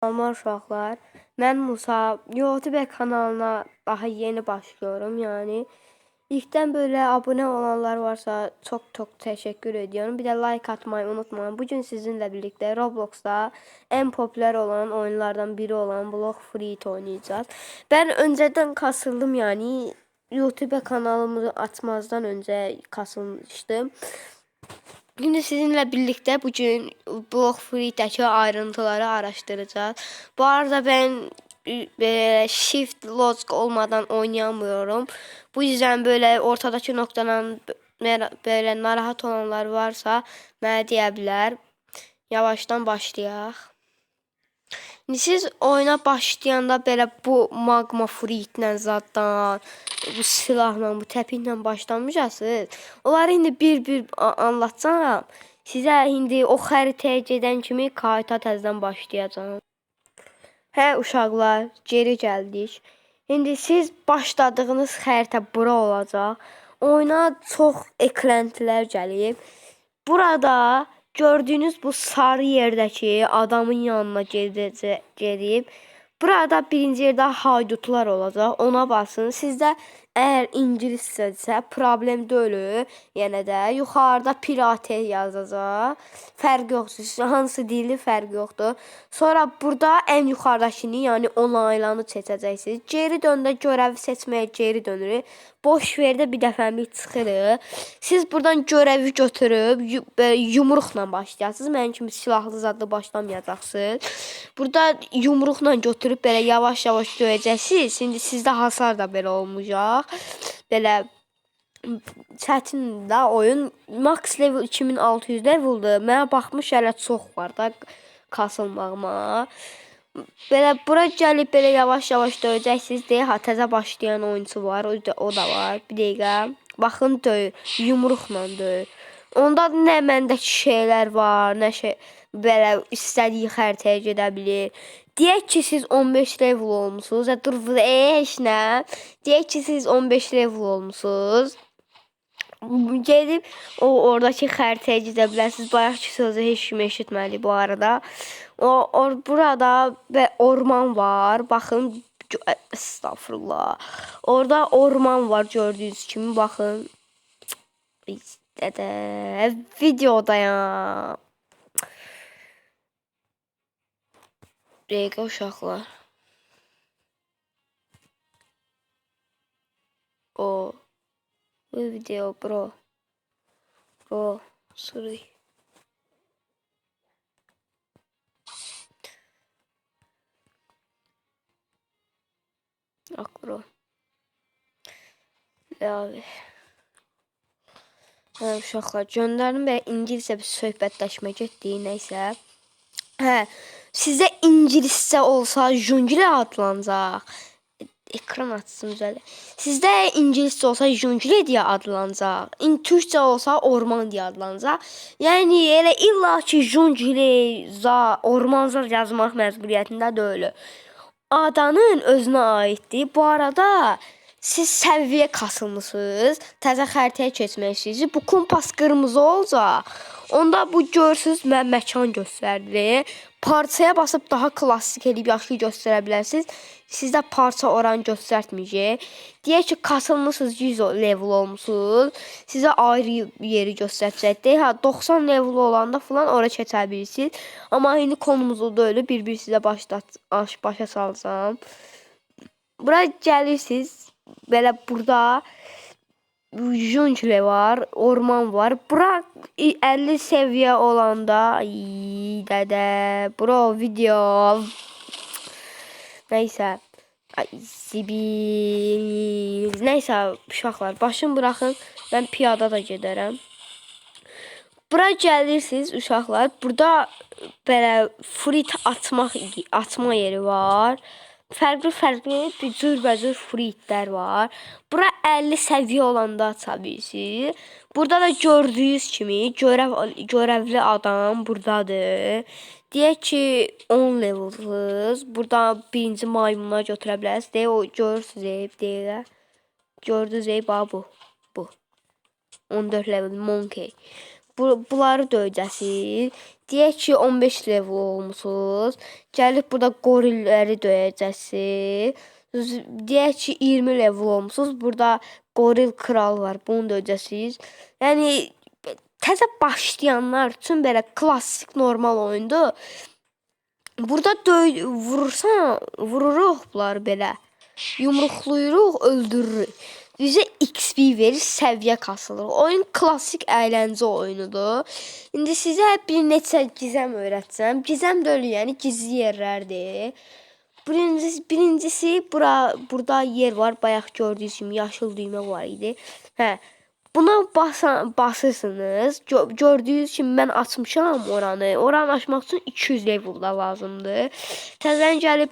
Salamlar uşaqlar. Mən Musa. YouTube kanalına daha yeni başlıyorum. Yani ilkten böyle abone olanlar varsa çok teşekkür ediyorum. Bir de like atmayı unutmayın. Bugün sizinle birlikte Roblox'ta en popüler olan oyunlardan biri olan Block Fruit oynayacağız. Ben önceden kasıldım yani. YouTube kanalımı açmazdan önce kasılmıştım. Şimdi sizinle birlikte bugün Block Fruit'teki ayrıntıları araştıracağız. Bu arada ben shift logic olmadan oynayamıyorum. Bu yüzden böyle ortadaki noktadan böyle narahat olanlar varsa mənə deyə bilər. Yavaştan başlayaq. Siz oyuna başlayanda belə bu magma fruitlə zaddan, bu silahla, bu təpiklə başlamayacaqsınız. Onları indi bir anlatsam, sizə indi o xəritəyə gedən kimi kayıta təzədən başlayacağım. Hə uşaqlar, geri gəldik. İndi siz başladığınız xəritə bura olacaq. Oyuna çox eklentilər gəlib. Burada gördüğünüz bu sarı yerdeki adamın yanına gelip burada birinci yerde haydutlar olacak. Ona basın. Sizdə eğer ingiliscədirsə problem deyil. Yenə də yuxarıda pirate yazacaq. Fərq yoxdur. Hansı dili fərq yoxdur. Sonra burada en yuxarıdakini, yəni onaylanı seçəcəksiniz. Geri döndə görəvi seçməyə geri dönürük. Boş verdə bir dəfəlik çıxırıq. Siz buradan görəvi götürüb yumruqla başlayasınız. Mənim kimi silahlı zadla başlamayacaqsınız. Burada yumruqla götürüb belə yavaş-yavaş döyəcəksiniz. Şimdi sizdə hasar da belə olmayacaq. Belə çətin də oyun. Max level 2600 leveldir. Mənə baxmış hələ çox var da kasılmağıma. Belə bura gəlib belə yavaş-yavaş döyəcəksiniz deyə təzə başlayan oyunçu var. O da var. Bir dəqiqə. Baxın döyür. Yumruqla döyür. Onda nə məndəki şeylər var, nə şey belə istədiyi xəritəyə gedə bilir. Deyək ki siz 15 level olmusunuz. Dur heç nə. Deyək ki siz 15 level olmusunuz. Gedib oradakı xəritəyə gedə bilərsiniz. Bayaqki sözü heç kim eşitmədi bu arada. Burada ve orman var. Bakın, estağfurullah. Orada orman var gördüğünüz kimi. Bakın. Videodayım. Dəqiqə uşaqlar. Bu video bro. Sorry. Akro. Abi. Hə uşaqlar göndərdim və ingiliscə bir söhbətləşmə getdik, nəysə. Hə, sizə ingiliscə olsa junglə adlanacaq. Ekran açsın üzələ. Sizdə ingiliscə olsa junglə deyə adlanacaq. Türkcə olsa orman deyə adlanacaq. Yəni elə illa ki junglə, orman yazmaq məcburiyyətində deyil. Adanın özünə aiddir. Bu arada siz səviyyə kasılmısınız. Təzə xəritəyə keçmək istəyirsiniz. Bu kompas qırmızı olacaq. Onda bu görürsünüz mən məkan göstərir. Parçaya basıb daha klassik edib yaxşı göstərə bilərsiniz. Sizdə parça oranı göstərməyəcək. Deyək ki kasılmısınız 100 level olmusunuz. Sizə ayrı yeri göstərəcək. Ha 90 level olanda falan ora keçə bilirsiniz. Amma indi konumuzu deyil. Bir sizə başa salsam. Bura gəlirsiniz. Belə burada junglə var, orman var. Bura 50 seviyə olanda dədə bro video. Nəysə. Zibil. Nəysə uşaqlar başım buraxın. Mən piyada da gedərəm. Bura gəlirsiniz uşaqlar. Burada belə fruit atma yeri var. Fərqli bir cürbəcür fruitlər var. Bura 50 səviyyə olanda aça bilirsiniz. Burada da gördüyünüz kimi görevli adam buradadır. Deyək ki 10 levelsiniz. Burada birinci maymuna götürə bilərsiniz. Deyək o görürsünüz deyək. Gördünüz bu. 14 level monkey. bunları döyəcəsiz. Deyək ki 15 level olmusunuz. Gəlib burada gorilləri döyəcəsiz. Deyək ki 20 level olmusunuz. Burada goril kral var. Bunu döyəcəsiz. Yəni təzə başlayanlar üçün belə klassik normal oyundur. Burada vurursan, vururuq bunları belə. Yumruqlayırıq, öldürürük. Bizə XP verir, səviyyə kasılır. Oyun klassik əyləncə oyunudur. İndi sizə bir neçə gizəm öyrətəcəm. Gizəm də öyle, yəni gizli yerlərdir. Birincisi burada yer var. Bayaq gördüyünüz kimi yaşıl düymə var idi. Buna basırsınız. Gördüyünüz kimi mən açmışam oranı. Oranı açmaq üçün 200 level da lazımdır. Təzədən gəlib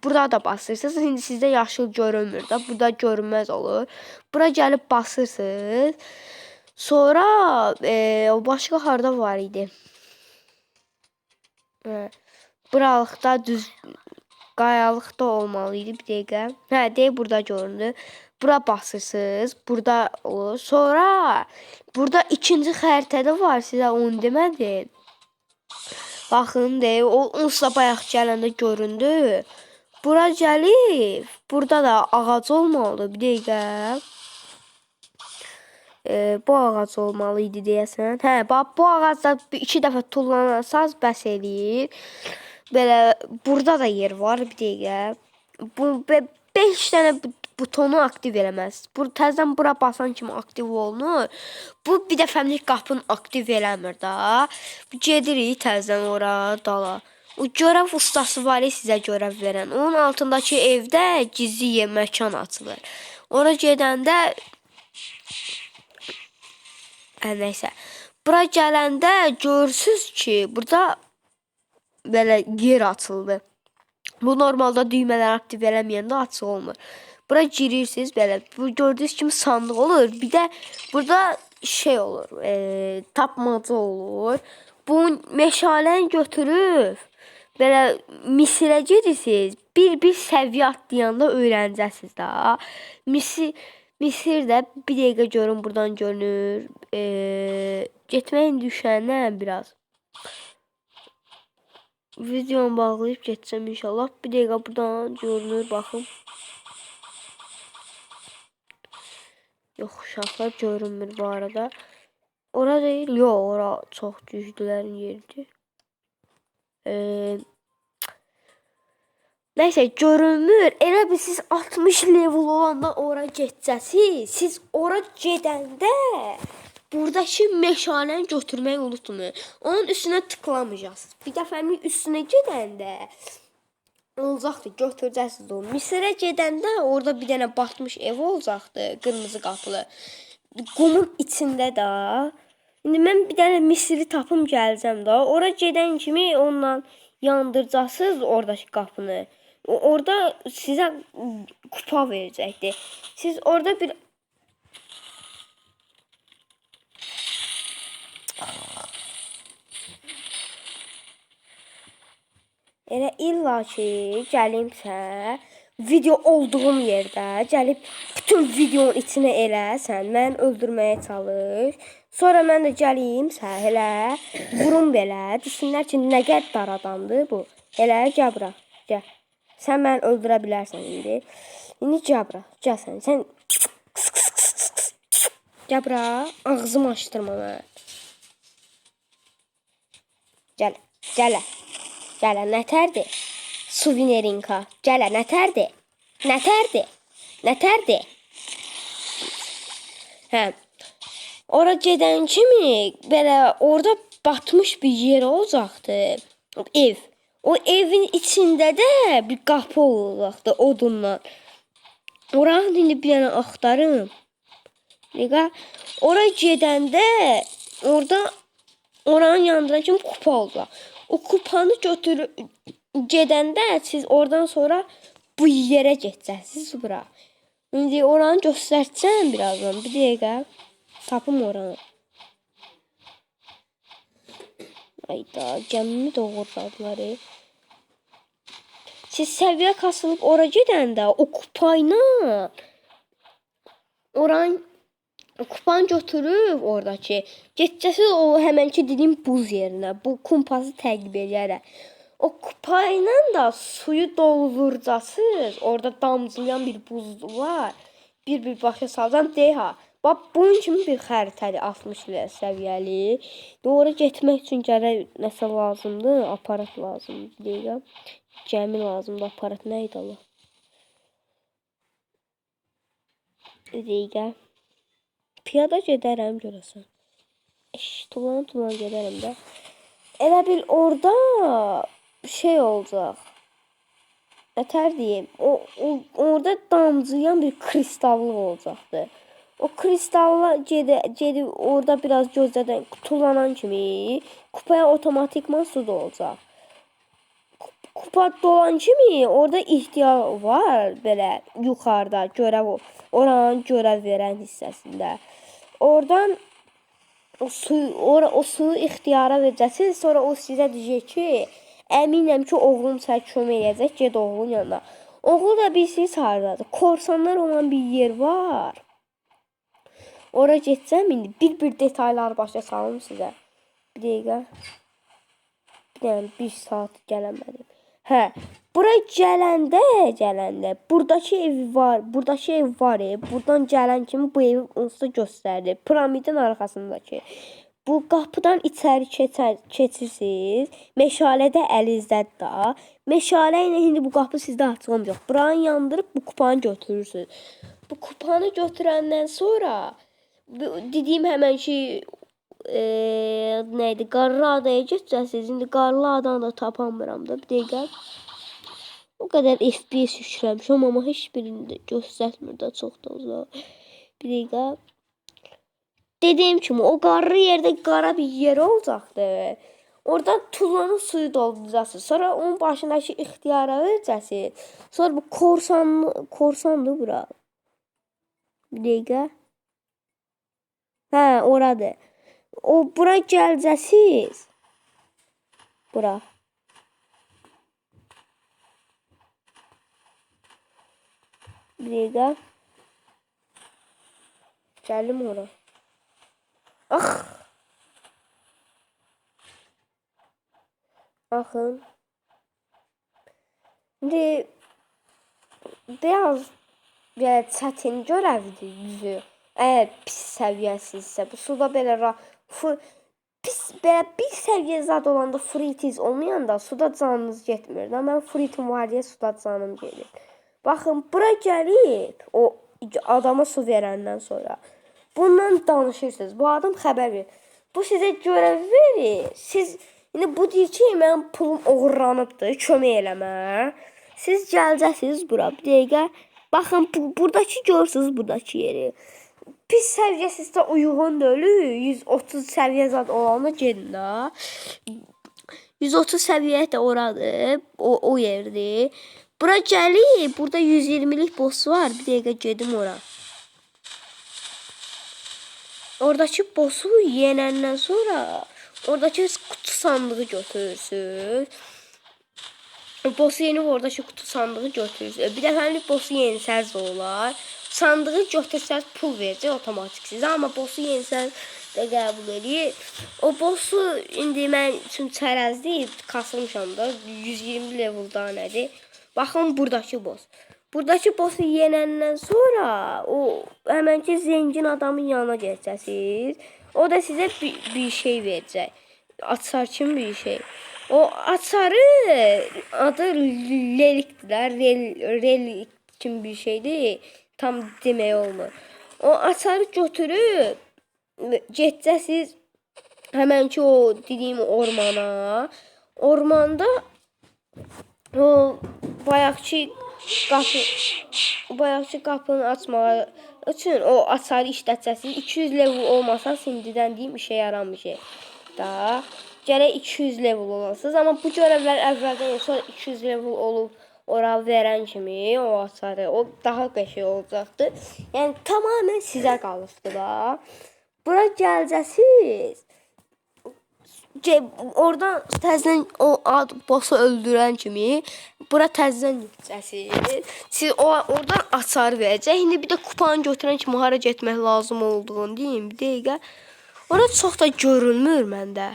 burada da basırsınız. İndi sizdə yaşıl görünmür də. Burada görünməz olur. Bura gəlib basırsınız. Sonra başqa harda var idi? Buralıqda düz qayalıqda olmalı idi. Bir dəqiqə. Deyək burada göründü. Bura basırsınız. Burada olur. Sonra burada ikinci xəritədə var. Sizə onu demədim. Baxın deyək. Onsuz da bayaq gələndə göründü. Bura gəlib. Burada da ağac olmalıdır. Bir dəqiqə. Bu ağac olmalı idi deyəsən. Bu ağacda 2 dəfə tullanarsanız bəs eləyir. Belə burada da yer var. Bir dəqiqə. Bu 5 dənə butonu aktiv eləməz. Təzədən bura basan kimi aktiv olunur. Bu bir dəfəlik qapını aktiv eləmir da. Gedirik təzədən ora dala. O görəv ustası var sizə görəv verən. Onun altındakı evdə gizli yer məkan açılır. Ora gedəndə nəysə. Bura gələndə görürsüz ki, burada belə yer açıldı. Bu normalda düymələri aktiv eləməyəndə açıq olmur. Bura girirsiniz belə. Bu gördüyünüz kimi sandıq olur. Bir də burada şey olur. Tapmaca olur. Bu meşaləni götürüb belə Misirə gedirsiniz. Bir səviyyə atlayanda öyrənəcəksiniz da. Misirdə bir dəqiqə görün buradan görünür. Getməyin düşəndən biraz. Videomu bağlayıb geçsəm inşallah. Bir dəqiqə buradan görünür baxın. Yox, uşaqlar görünmür bu arada. Ora deyil. Yox, ora çox güclülərin yeridir. Nəysə, görünmür. Elə bir siz 60 level olanda ora gedəcəsiz. Siz ora gedəndə buradakı meşaləni götürməyi unutmayın. Onun üstünə tıklamayacaqsınız. Bir dəfəlik üstünə gedəndə olacaqdır, götürəcəksiniz onu. Misirə gedəndə orada bir dənə batmış ev olacaqdır, qırmızı qapılı. Qumun içində də. İndi mən bir dənə Misiri tapım gələcəm də. Ora gedən kimi onunla yandıracaqsınız oradakı qapını. Orada sizə kupa verəcəkdir. Siz orada bir elə illa ki gəlimsə video olduğum yerdə gəlib bütün videonun içinə elə sən mən öldürməyə çalış. Sonra mən də gəlimsə elə vurum belə desinlər ki nə qəddar adamdır bu. Elə gəl bura. Gəl. Sən məni öldürə bilərsən indi. İndi gəl bura. Gəl sən. Sən gəl bura. Ağzımı açdırma mən. Gəl. Gəl. Gələ, nətərdir? Suvenerinka. Gələ, nətərdir? Nətərdir? Nətərdir? Ora gedən kimi belə orada batmış bir yer olacaqdır. Ev. O evin içində də bir qapı olacaqdır odundan. Oranı indi bir dənə axtarım. Ora gedəndə orada oranın yanında kimi kupa olacaq. O kupanı götürüb gedəndə siz oradan sonra bu yerə gedəcəksiniz bura. İndi oranı göstərəcəm birazdan. Bir dəqiqə. Tapım oranı. Ayda gəmimi doğurladılar. Siz səviyyə kasılıb ora gedəndə o kupayla oranın Kupanı götürüb oradakı. Getcəsiz o həmənki dediyim buz yerinə. Bu kumpası təqib edərək. O kupa ilə də suyu dolduracaqsınız. Orada damcılayan bir buz var. Bir başa salacam deha. Bax bunun kimi bir xəritədir 60 səviyyəli. Doğru getmək üçün gərək nəsə lazımdır? Aparat lazımdır. Deyirəm. Gəmi lazımdır. Aparat nə idi Allah? Deyirəm. Piyada gedərəm görəsən. Tulan gedərəm də. Elə bil orada şey olacaq. Nətər deyim? Orada damcılayan bir kristallıq olacaqdı. O kristalla gedib orada biraz gözlədən tulanan kimi kupaya otomatikman su dolacaq. Kupa dolan kimi orada ihtiyar var belə yuxarıda görəv oranın görəv verən hissəsində. Oradan o suyu ixtiyara verəcəksiniz. Sonra o sizə deyəcək ki, əminəm ki, oğlum sənə kömək edəcək. Ged oğlun yanına. Oğlu da bilirsiniz hardadır. Korsanlar olan bir yer var. Ora getsəm indi bir detalları başa salım sizə. Bir dəqiqə. Bir saat gələmədim. Hə, bura gələndə buradakı ev var. Buradan gələn kimi bu evi onsuz göstərdi. Piramidin arxasındakı. Bu qapıdan içəri keçirsiniz. Meşalədə əlizdədir da. Meşalə ilə indi bu qapı sizdə açılmayacaq. Buranı yandırıb bu kupanı götürürsünüz. Bu kupanı götürəndən sonra dediyim həmən ki neydi? Qarlı adaya geçəcəksiniz. İndi qarlı adanı da tapamıram da. Bir dəqiqə. O qədər FPS yükləmişəm, amma heç birini də göstərmir də çox da uzaq. Bir dəqiqə. Dediyim kimi o qarlı yerdə qara bir yer olacaqdı. Oradan tullanıb suyu dolduracaqsınız. Sonra onun başındakı ixtiyara verəcəksiniz. Sonra bu korsandır bura. Bir dəqiqə. Hə, oradır. Bura gələcəksiniz. Bura. Bir dəqiqə. Gəlim ora. Baxın. İndi biraz belə çətin görəvdir yüzü. Əgər pis səviyyəsizsə, bu suda belə bir səviyyə zad olanda fritiz olmayanda suda canınız getmir. Mən fritim var deyə suda canım gelir. Baxın, bura gəlib o adama su verəndən sonra bundan danışırsınız. Bu adam xəbər verir. Bu sizə görəv verir. Siz indi bu deyir ki, mənim pulum oğurlanıbdır, kömək eləmə. Siz gələcəksiniz bura. Bir dəqiqə. Baxın, buradakı görürsünüz buradakı yeri. Pis səviyyəsizdə uyğun deyil. 130 səviyyə zad olanda gedin də. 130 səviyyə də oradır. O yerdir. Bura gəlib. Burada 120'lik boss var. Bir dəqiqə gedim ora. Oradakı bossu yenəndən sonra oradakı kutu sandığı götürürsünüz. Bossu yenib oradakı kutu sandığı götürürsünüz. Bir dəfəlik bossu yenisəz də olar. Sandığı götürsəz pul verəcək otomatik sizə. Amma bossu yenisəz də qəbul edir. O bossu indi mən üçün çərəzdir. Kasılmışam da. 120 levelda nədir? Baxın buradakı boss. Buradakı bossu yenəndən sonra o həmənki zengin adamın yanına gələcəksiniz. O da sizə bir şey verəcək. Açar kimi bir şey. O açarı adı relikdirlər. Relik kimi bir şeydir. Tam demək olmur. O açarı götürüb gedəcəksiniz həmənki o dediyim ormana. Ormanda o bayaqçı qapını açmağı üçün o açarı işlədəcəksiniz. 200 level olmasa sindidən deyim işə yaramayacaq da. Gərək 200 level olasınız. Amma bu görevlər əvvəldən yoxsa 200 level olub ora verən kimi o açarı o daha qəşəng olacaqdır. Yəni tamamilə sizə qalırdı da. Bura gələcəksiniz. oradan təzədən o boss'u öldürən kimi bura təzədən yüksəsir. Siz oradan açar verəcək. İndi bir də kupanı götürən kimi hara getmək lazım olduğunu deyim bir dəqiqə. Orada çox da görünmür məndə.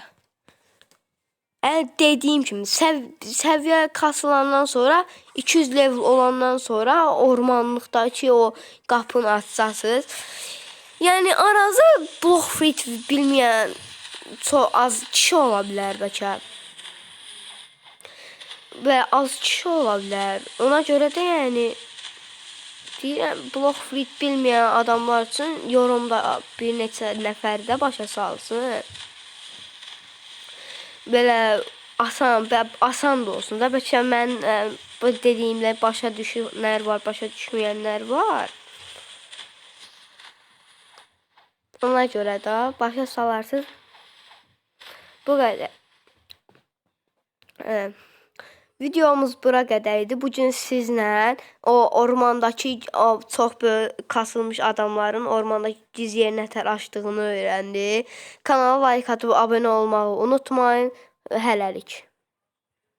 Dediyim kimi səviyyə kasılandan sonra 200 level olandan sonra ormanlıqdakı o qapını açacaqsınız. Yəni arazı Blox Fruit bilməyən çox az kişi ola bilər bəlkə. Və az kişi ola bilər. Ona görə də yəni deyirəm Blox Fruit bilməyən adamlar üçün yorumda bir neçə nəfər də başa salsın. Belə asan da olsun da bəlkə mən bu dediyimlə başa düşənlər var, başa düşməyənlər var. Ona görə də başa salarsınız. Bu qədər. Videomuz bura qədər idi. Bugün sizlə o ormandakı çox böyük kasılmış adamların ormandakı gizli yer nətər açdığını öyrəndik. Kanala like atıb abunə olmağı unutmayın. Hələlik.